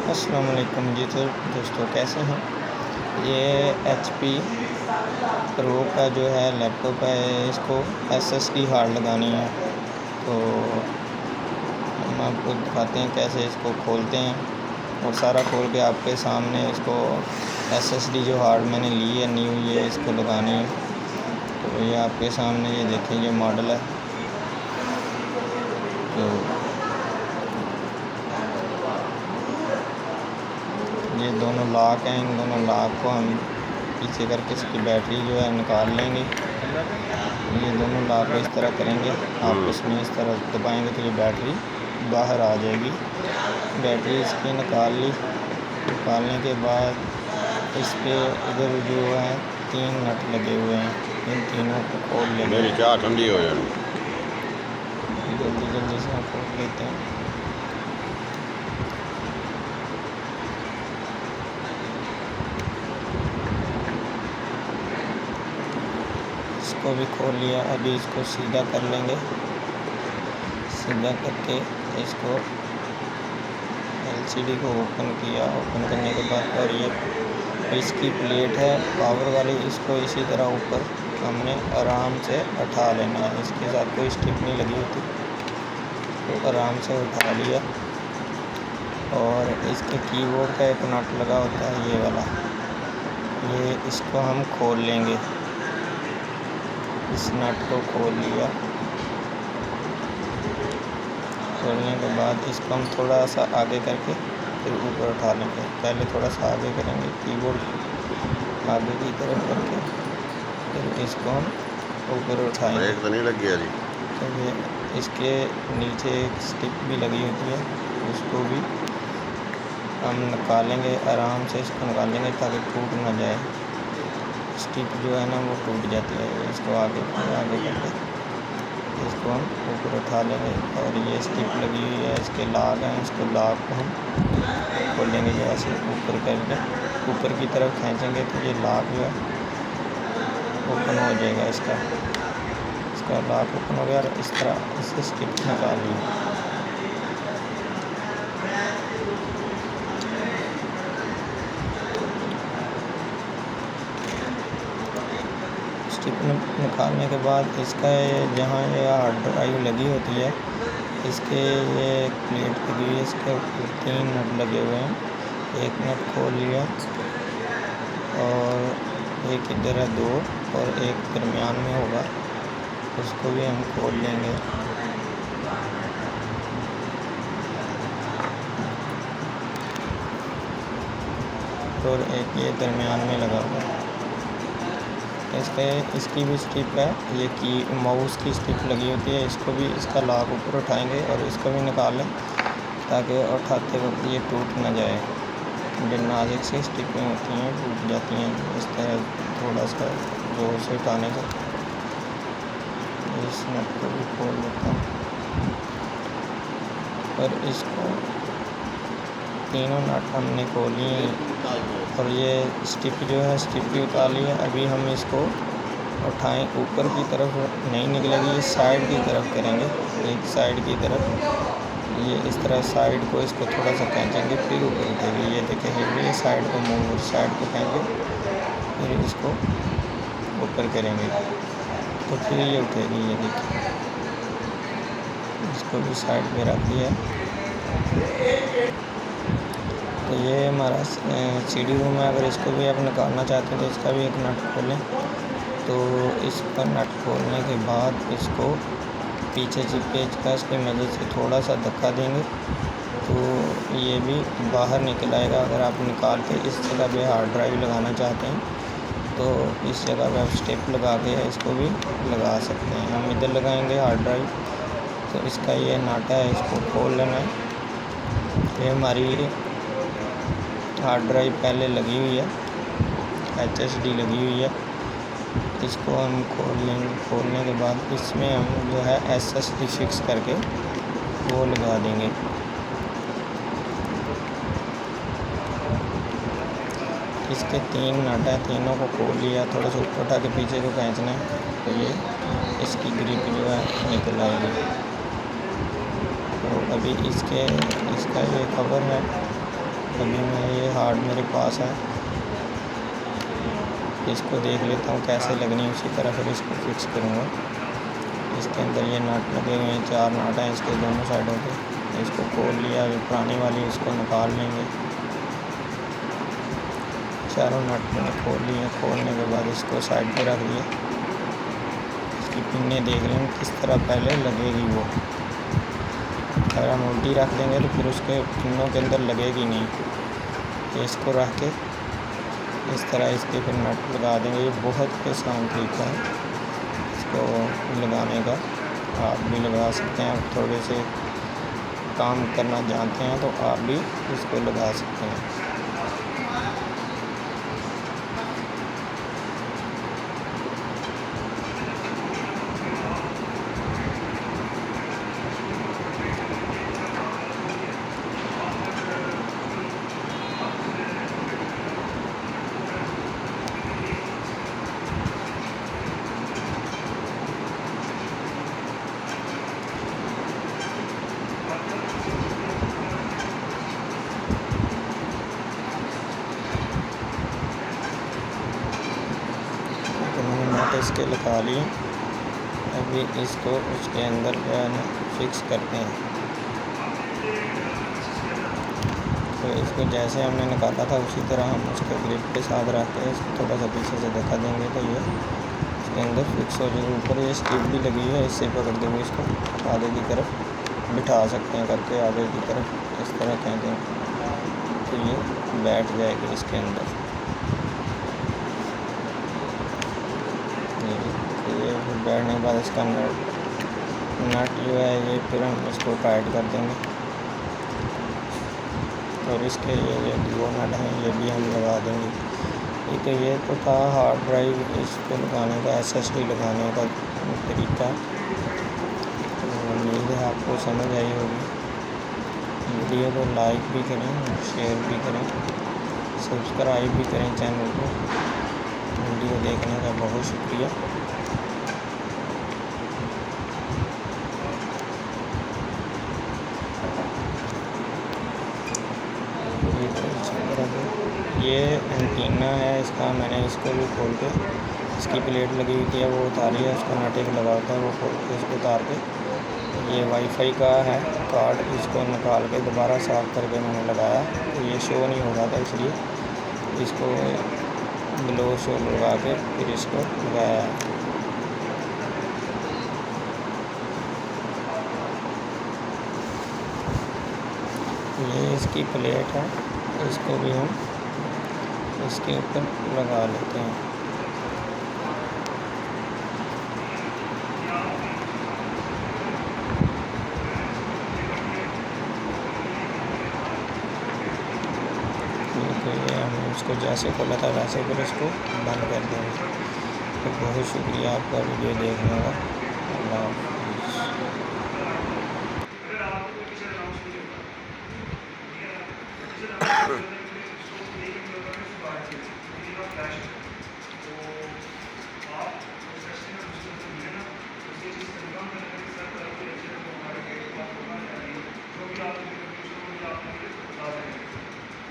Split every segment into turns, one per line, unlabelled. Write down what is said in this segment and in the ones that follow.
अस्सलाम वालेकुम जी। तो दोस्तों कैसे हैं। ये HP प्रो का जो है लैपटॉप है, इसको SSD हार्ड लगानी है। तो हम आपको दिखाते हैं कैसे इसको खोलते हैं और सारा खोल के आपके सामने इसको SSD जो हार्ड मैंने ली है न्यू, ये इसको लगानी है। तो ये आपके सामने ये देखें, ये मॉडल है। तो ये दोनों लॉक हैं, इन दोनों लॉक को हम पीछे करके इसकी बैटरी जो है निकाल लेंगे। ये दोनों लॉक को इस तरह करेंगे, आप इसमें इस तरह दबाएंगे तो ये बैटरी बाहर आ जाएगी। बैटरी इसकी निकाल ली। निकालने के बाद इस पर इधर जो है 3 नट लगे हुए हैं, इन तीनों को खोल लेंगे।
मेरी चाय ठंडी हो जाए,
जल्दी जल्दी से हम खोल लेते हैं। इसको भी खोल लिया। अभी इसको सीधा कर लेंगे। सीधा करके इसको LCD को ओपन किया। ओपन करने के बाद और ये इसकी प्लेट है पावर वाली, इसको इसी तरह ऊपर हमने आराम से उठा लेना है। इसके साथ कोई स्टिप नहीं लगी होती, तो आराम से उठा लिया। और इसके कीबोर्ड का एक नट लगा होता है, ये वाला, ये इसको हम खोल लेंगे। इस नट को खोल लिया। खोलने के बाद इसको हम थोड़ा सा आगे करके फिर ऊपर उठा लेंगे। पहले थोड़ा सा आगे करेंगे, कीबोर्ड आगे की तरफ करके फिर इसको हम ऊपर उठाएंगे।
एक तो नहीं लग गया जी।
तो ये इसके नीचे एक स्टिप भी लगी होती है, उसको भी हम निकालेंगे। आराम से इसको निकालेंगे ताकि टूट ना जाए। स्टिप जो है ना वो टूट जाती है। इसको आगे करके इसको हम ऊपर उठा लेंगे। और ये स्टिप लगी हुई है, इसके लॉक हैं, इसको लॉक को हम खोलेंगे। जैसे ऊपर करके ऊपर की तरफ खींचेंगे तो ये लॉक जो है ओपन हो जाएगा। इसका लॉक ओपन हो गया और इस तरह इससे स्टिप निकाल ली। स्टिप निकालने के बाद इसका जहाँ ये हार्ड ड्राइव लगी होती है, इसके ये प्लेट लगी हुई है, इसके ऊपर 3 नट लगे हुए हैं। एक नट खोल लिया और एक इधर है 2 और एक दरमियान में होगा, उसको भी हम खोल लेंगे। और एक ये दरमियान में लगा हुआ है। इसकी भी स्टिप है, ये की माउस की स्टिप लगी होती है, इसको भी इसका लॉक ऊपर उठाएंगे और इसको भी निकाल लें ताकि उठाते वक्त ये टूट ना जाए। जो नाजुक सी स्टिपें होती हैं टूट जाती हैं इस तरह थोड़ा सा जोर से उठाने से। इस नट को भी खोल लेता हूँ और इसको तीनों नट हमने खोल लिए और ये स्टिप जो है स्टिप भी उतार ली है। अभी हम इसको उठाएं, ऊपर की तरफ नहीं निकलेगी, ये साइड की तरफ करेंगे, एक साइड की तरफ। ये इस तरह साइड को इसको थोड़ा सा खींचेंगे फिर ऊपर उठेगी। ये देखेंगे ये साइड को मूव, साइड को खींचेंगे फिर इसको ऊपर करेंगे तो फिर ये उठेगी। ये देखिए, इसको भी साइड पे रख दिया। तो ये हमारा CD रूम है। अगर इसको भी आप निकालना चाहते हैं तो इसका भी एक नट खोलें। तो इसका नट खोलने के बाद इसको पीछे से पेचकस की मदद से थोड़ा सा धक्का देंगे तो ये भी बाहर निकल आएगा। अगर आप निकाल के इस जगह पे हार्ड ड्राइव लगाना चाहते हैं तो इस जगह पे आप स्टेप लगा के इसको भी लगा सकते हैं। हम इधर लगाएंगे हार्ड ड्राइव, तो इसका ये नाटा है, इसको खोल लेना है। ये हमारी हार्ड ड्राइव पहले लगी हुई है, HSD लगी हुई है। इसको हम खोल लेंगे। खोलने के बाद इसमें हम जो है SSD फिक्स करके वो लगा देंगे। इसके 3 नट हैं, तीनों को खोल लिया। थोड़ा सा ऊपर उठा के पीछे को खींचना है तो ये इसकी ग्रिप जो है निकल आएगी। तो अभी इसका ये कवर है, अभी मैं ये हार्ड मेरे पास है, इसको देख लेता हूँ कैसे लगनी है, उसी तरह फिर इसको फिक्स करूँगा। इसके अंदर ये नट लगे हुए हैं, 4 नट हैं इसके दोनों साइडों पे। इसको खोल लिया, जो पुरानी वाली इसको निकाल लेंगे। चारों नट मैंने खोल लिए। खोलने के बाद इसको साइड पे रख दिया। इसकी पिन्ने देख लेंगे किस तरह पहले लगेगी वो। अगर हम उल्टी रख देंगे तो फिर उसके पिन्नों के अंदर लगेगी नहीं। तो इसको रख के इस तरह इसके फिर नट लगा देंगे। ये बहुत आसान तरीका है इसको लगाने का, आप भी लगा सकते हैं। आप थोड़े से काम करना जानते हैं तो आप भी इसको लगा सकते हैं। तो मैंने नट इसके लगा लिए। अभी इसको उसके अंदर जो है ना फिक्स करते हैं। तो इसको जैसे हमने निकाला था उसी तरह हम उसके ग्रिप के साथ रख के इसको थोड़ा सा पीछे से धक्का देंगे तो ये इसके अंदर फिक्स हो जाएगी। ऊपर ये स्टिप भी लगी है, इससे पकड़ देंगे इसको आगे की तरफ बिठा सकते हैं करके, आगे की तरफ इस तरह कह देंगे तो ये बैठ जाएगी इसके अंदर। ये बैठने के बाद इसका नट जो है ये फिर हम इसको टाइट कर देंगे। और इसके ये 2 नट हैं, ये भी हम लगा देंगे। ठीक है, ये तो था हार्ड ड्राइव इसको लगाने का, SSD लगाने का तरीका। तो उम्मीद है आपको समझ आई होगी। वीडियो को लाइक भी करें, शेयर भी करें, सब्सक्राइब भी करें चैनल को। वीडियो देखने का बहुत शुक्रिया। ये एंटीना है इसका, मैंने इसको भी खोल के इसकी प्लेट लगी हुई थी वो उतारी है। उसका नट एक लगा होता है वो खोल के इसको उतार के, ये वाईफाई का है कार्ड, इसको निकाल के दोबारा साफ़ करके मैंने लगाया। तो ये शो नहीं हो रहा था इसलिए इसको ग्लो शो लगा के फिर इसको लगाया है। ये इसकी प्लेट है, इसको भी हम इसके ऊपर लगा लेते हैं। तो ये हम इसको जैसे खोला था वैसे फिर इसको बंद कर देंगे। तो बहुत शुक्रिया आपका वीडियो देखने का। अल्लाह हाफ़िज़।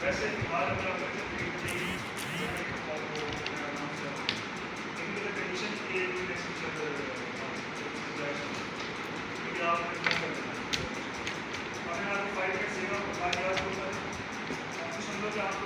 वैसे फिलहाल अगर आप कंडीशन के क्योंकि आप अगर आप फाइल का सेवा आपको समझो कि आपको